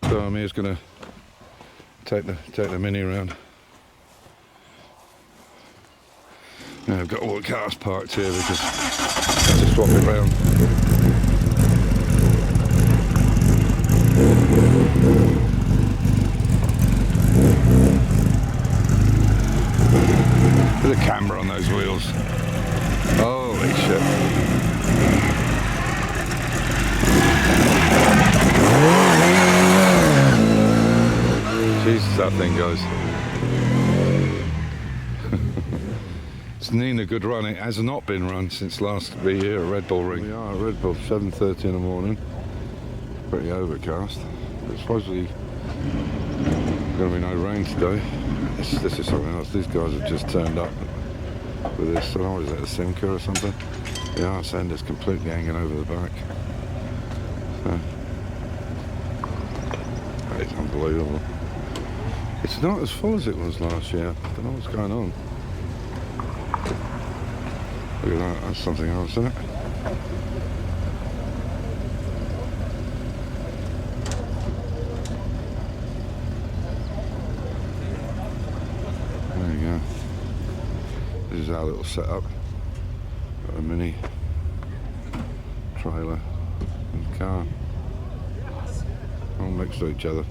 So I'm just gonna take the Mini around. Now I've got all the cars parked here because I have to swap it round. There's a camera on those wheels. Holy shit. Jesus, that thing goes. It's needing a good run. It has not been run since last year at Red Bull Ring. We are at Red Bull, 7:30 in the morning. Pretty overcast. It's supposedly going to be no rain today. This is something else. These guys have just turned up with this. Oh, is that a Simca or something? The arse end is completely hanging over the back. So, it's unbelievable. It's not as full as it was last year. I don't know what's going on. Look at that, that's something else, isn't it? There you go. This is our little setup. Got a Mini trailer and car. All next to each other.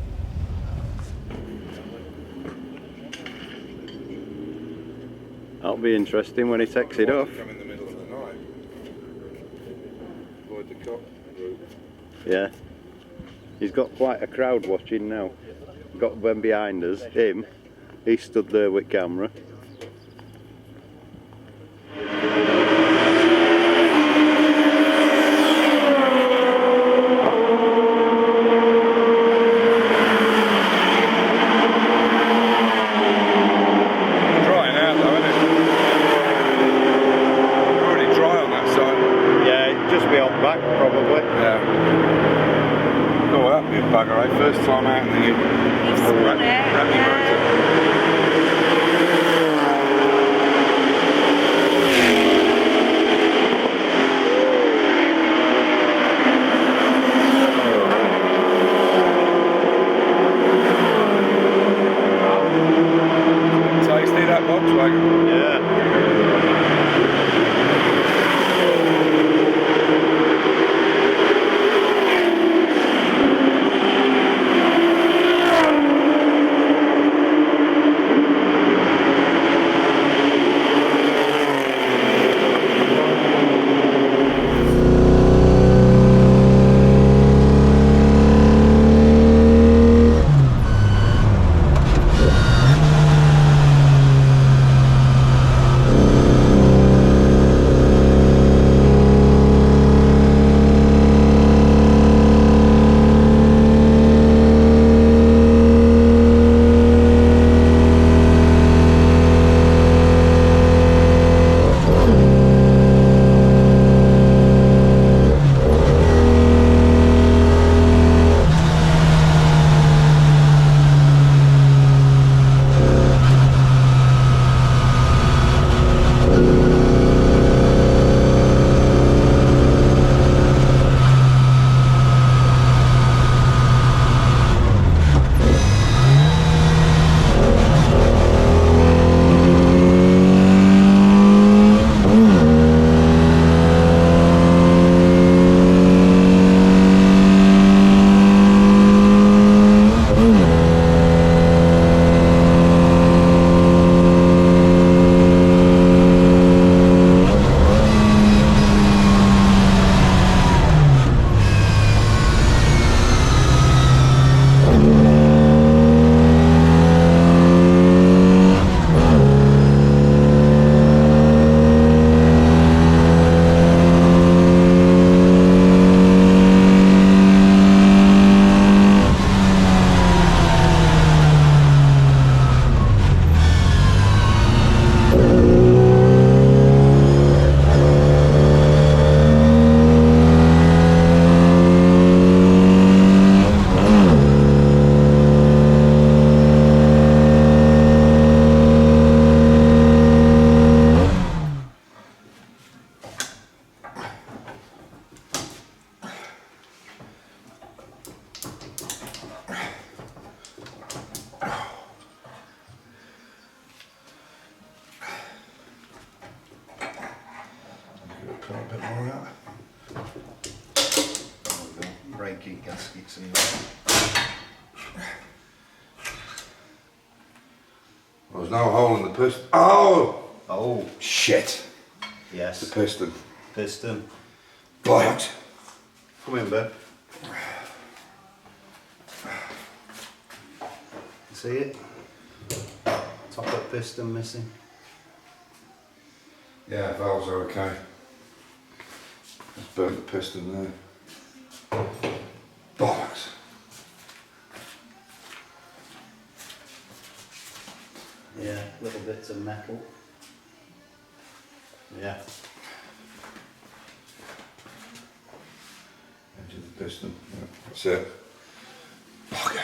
That'll be interesting when he takes it off. Come in the middle of the night. Avoid the cop route. Yeah. He's got quite a crowd watching now. Got one behind us, him. He stood there with camera. Bugger, right? First time out and then you tasty, that Volkswagen. Yeah. Alright. Breaking gaskets and There's no hole in the piston. Oh! oh Shit! yes, The piston. piston. Blocked. Come in, Ben. See it? Top of piston missing. Yeah, valves are okay. Just burnt the piston there. Bollocks. Yeah, little bits of metal. Yeah. Edge of the piston. Yeah, that's it. Bugger.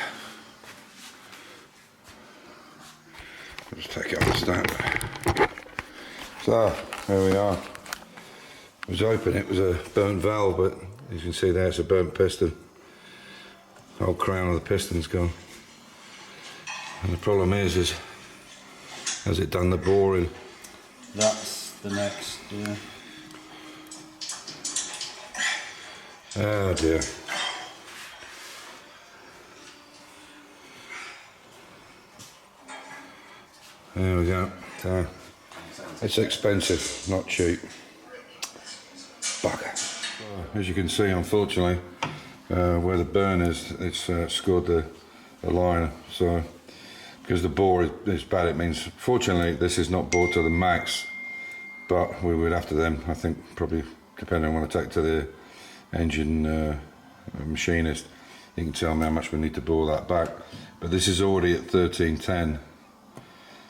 I'll just take it off the stand. So, there we are. It was open, it was a burnt valve, but as you can see there, it's a burnt piston. The whole crown of the piston's gone. And the problem is has it done the boring? That's the next, yeah. Oh dear. There we go. So, it's expensive, not cheap. Bugger. As you can see, unfortunately, where the burn is, it's scored the line. So, because the bore is bad, it means, fortunately, this is not bored to the max, but we would have to then, I think, probably, depending on when I take it to the engine machinist, you can tell me how much we need to bore that back. But this is already at 1310.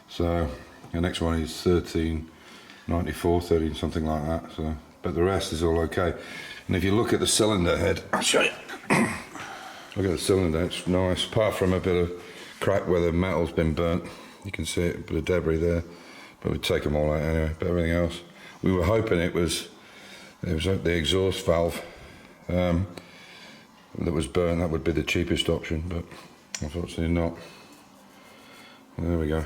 So the next one is 1394, 13 something like that. So, but the rest is all okay. And if you look at the cylinder head, I'll show you. Look at the cylinder, it's nice. Apart from a bit of crack where the metal's been burnt, you can see it, a bit of debris there. But we take them all out anyway. But everything else, we were hoping it was the exhaust valve that was burnt. That would be the cheapest option, but unfortunately not. There we go.